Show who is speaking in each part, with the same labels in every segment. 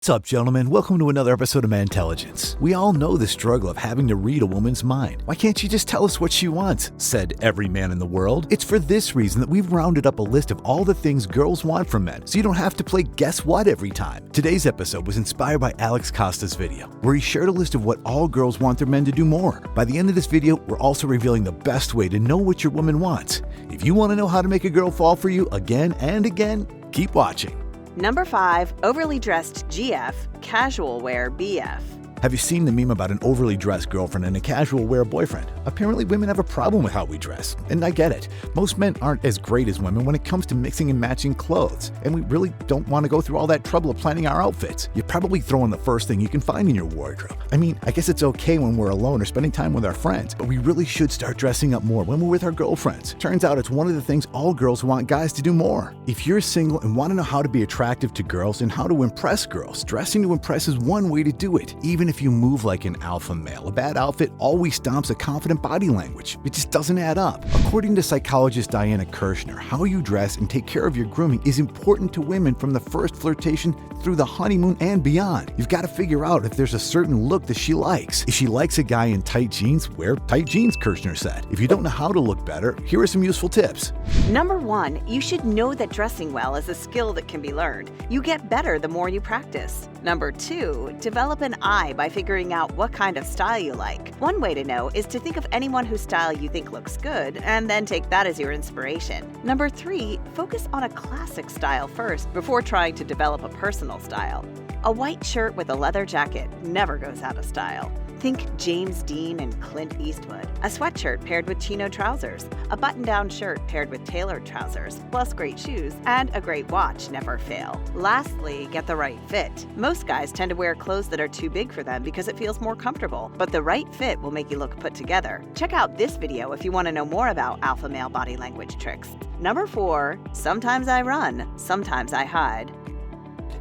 Speaker 1: What's up, gentlemen? Welcome to another episode of Man Intelligence. We all know the struggle of having to read a woman's mind. Why can't you just tell us what she wants? Said every man in the world. It's for this reason that we've rounded up a list of all the things girls want from men, so you don't have to play guess what every time. Today's episode was inspired by Alex Costa's video, where he shared a list of what all girls want their men to do more. By the end of this video, we're also revealing the best way to know what your woman wants. If you want to know how to make a girl fall for you again and again, keep watching.
Speaker 2: Number 5, overly dressed GF, casual wear BF.
Speaker 1: Have you seen the meme about an overly dressed girlfriend and a casual wear boyfriend? Apparently women have a problem with how we dress, and I get it. Most men aren't as great as women when it comes to mixing and matching clothes, and we really don't want to go through all that trouble of planning our outfits. You probably throw in the first thing you can find in your wardrobe. I mean, I guess it's okay when we're alone or spending time with our friends, but we really should start dressing up more when we're with our girlfriends. Turns out it's one of the things all girls want guys to do more. If you're single and want to know how to be attractive to girls and how to impress girls, dressing to impress is one way to do it. Even if you move like an alpha male, a bad outfit always stomps a confident body language. It just doesn't add up. According to psychologist Diana Kirshner, how you dress and take care of your grooming is important to women from the first flirtation through the honeymoon and beyond. You've got to figure out if there's a certain look that she likes. If she likes a guy in tight jeans, wear tight jeans, Kirshner said. If you don't know how to look better, here are some useful tips.
Speaker 2: Number 1, you should know that dressing well is a skill that can be learned. You get better the more you practice. Number 2, develop an eye by figuring out what kind of style you like. One way to know is to think of anyone whose style you think looks good and then take that as your inspiration. Number 3, focus on a classic style first before trying to develop a personal style. A white shirt with a leather jacket never goes out of style. Think James Dean and Clint Eastwood. A sweatshirt paired with chino trousers, a button-down shirt paired with tailored trousers, plus great shoes, and a great watch never fail. Lastly, get the right fit. Most guys tend to wear clothes that are too big for them because it feels more comfortable, but the right fit will make you look put together. Check out this video if you want to know more about alpha male body language tricks. Number 4, sometimes I run, sometimes I hide.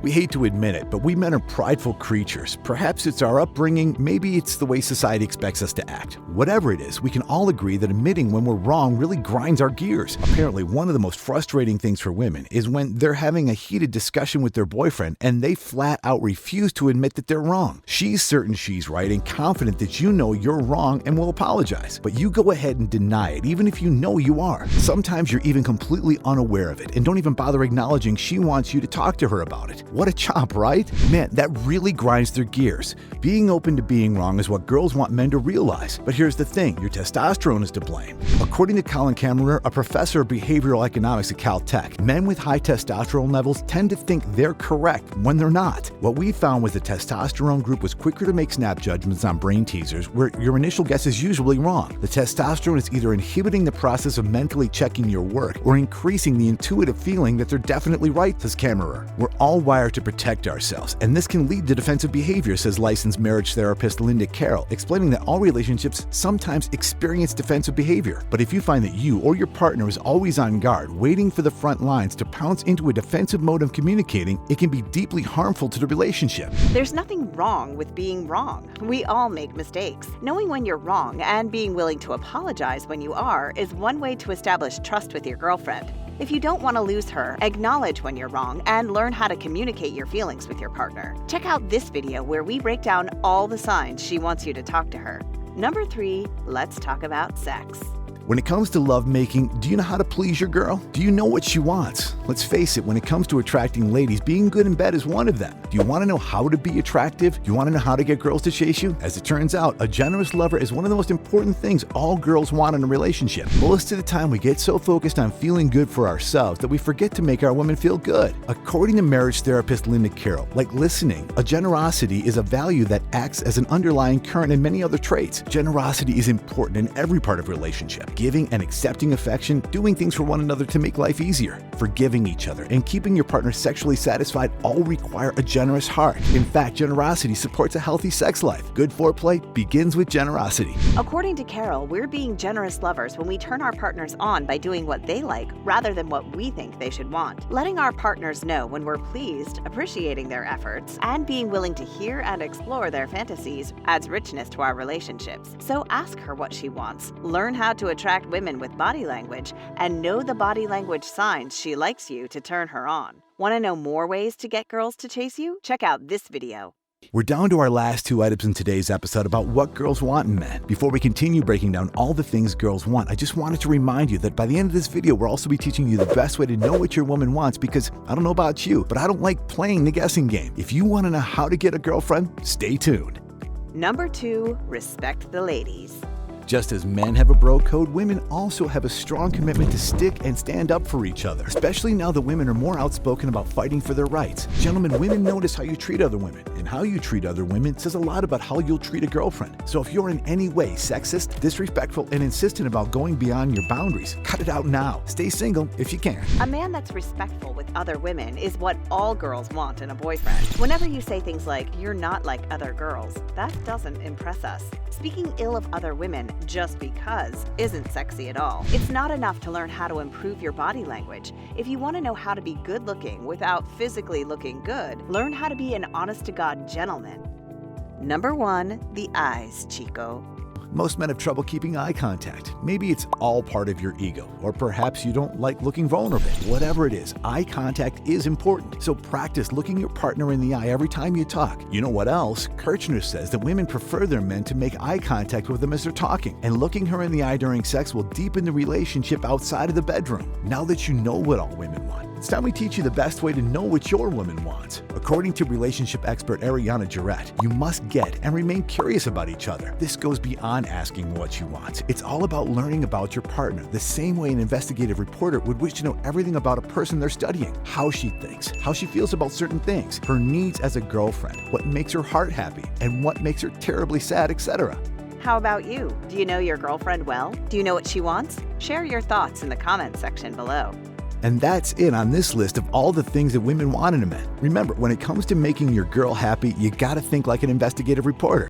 Speaker 1: We hate to admit it, but we men are prideful creatures. Perhaps it's our upbringing, maybe it's the way society expects us to act. Whatever it is, we can all agree that admitting when we're wrong really grinds our gears. Apparently, one of the most frustrating things for women is when they're having a heated discussion with their boyfriend and they flat out refuse to admit that they're wrong. She's certain she's right and confident that you know you're wrong and will apologize, but you go ahead and deny it even if you know you are. Sometimes you're even completely unaware of it and don't even bother acknowledging she wants you to talk to her about it. What a chop, right? Man, that really grinds their gears. Being open to being wrong is what girls want men to realize. But here's the thing, your testosterone is to blame. According to Colin Kammerer, a professor of behavioral economics at Caltech, men with high testosterone levels tend to think they're correct when they're not. What we found was the testosterone group was quicker to make snap judgments on brain teasers where your initial guess is usually wrong. The testosterone is either inhibiting the process of mentally checking your work or increasing the intuitive feeling that they're definitely right, says Kammerer. We're all wired to protect ourselves, and this can lead to defensive behavior, says licensed marriage therapist Linda Carroll, explaining that all relationships sometimes experience defensive behavior. But if you find that you or your partner is always on guard, waiting for the front lines to pounce into a defensive mode of communicating, it can be deeply harmful to the relationship.
Speaker 2: There's nothing wrong with being wrong. We all make mistakes. Knowing when you're wrong and being willing to apologize when you are is one way to establish trust with your girlfriend. If you don't want to lose her, acknowledge when you're wrong and learn how to communicate your feelings with your partner. Check out this video where we break down all the signs she wants you to talk to her. Number 3, let's talk about sex.
Speaker 1: When it comes to lovemaking, do you know how to please your girl? Do you know what she wants? Let's face it, when it comes to attracting ladies, being good in bed is one of them. Do you want to know how to be attractive? Do you want to know how to get girls to chase you? As it turns out, a generous lover is one of the most important things all girls want in a relationship. Most of the time, we get so focused on feeling good for ourselves that we forget to make our women feel good. According to marriage therapist Linda Carroll, like listening, a generosity is a value that acts as an underlying current in many other traits. Generosity is important in every part of a relationship. Giving and accepting affection, doing things for one another to make life easier, forgiving each other, and keeping your partner sexually satisfied all require a generous heart. In fact, generosity supports a healthy sex life. Good foreplay begins with generosity.
Speaker 2: According to Carol, we're being generous lovers when we turn our partners on by doing what they like rather than what we think they should want. Letting our partners know when we're pleased, appreciating their efforts, and being willing to hear and explore their fantasies adds richness to our relationships. So ask her what she wants, learn how to attract women with body language, and know the body language signs she likes you to turn her on. Want to know more ways to get girls to chase you? Check out this video.
Speaker 1: We're down to our last 2 items in today's episode about what girls want in men. Before we continue breaking down all the things girls want, I just wanted to remind you that by the end of this video, we'll also be teaching you the best way to know what your woman wants, because I don't know about you, but I don't like playing the guessing game. If you want to know how to get a girlfriend, stay tuned.
Speaker 2: Number 2, respect the ladies.
Speaker 1: Just as men have a bro code, women also have a strong commitment to stick and stand up for each other, especially now that women are more outspoken about fighting for their rights. Gentlemen, women notice how you treat other women, and how you treat other women says a lot about how you'll treat a girlfriend. So if you're in any way sexist, disrespectful, and insistent about going beyond your boundaries, cut it out now. Stay single if you can.
Speaker 2: A man that's respectful with other women is what all girls want in a boyfriend. Whenever you say things like, "You're not like other girls," that doesn't impress us. Speaking ill of other women just because isn't sexy at all. It's not enough to learn how to improve your body language. If you want to know how to be good looking without physically looking good, learn how to be an honest-to-God gentleman. Number 1, the eyes, Chico.
Speaker 1: Most men have trouble keeping eye contact. Maybe it's all part of your ego, or perhaps you don't like looking vulnerable. Whatever it is, eye contact is important. So practice looking your partner in the eye every time you talk. You know what else? Kirchner says that women prefer their men to make eye contact with them as they're talking, and looking her in the eye during sex will deepen the relationship outside of the bedroom. Now that you know what all women want, it's time we teach you the best way to know what your woman wants. According to relationship expert Ariana Jarrett, you must get and remain curious about each other. This goes beyond asking what she wants. It's all about learning about your partner, the same way an investigative reporter would wish to know everything about a person they're studying. How she thinks, how she feels about certain things, her needs as a girlfriend, what makes her heart happy, and what makes her terribly sad, etc.
Speaker 2: How about you? Do you know your girlfriend well? Do you know what she wants? Share your thoughts in the comments section below.
Speaker 1: And that's it on this list of all the things that women want in a man. Remember, when it comes to making your girl happy, you gotta think like an investigative reporter.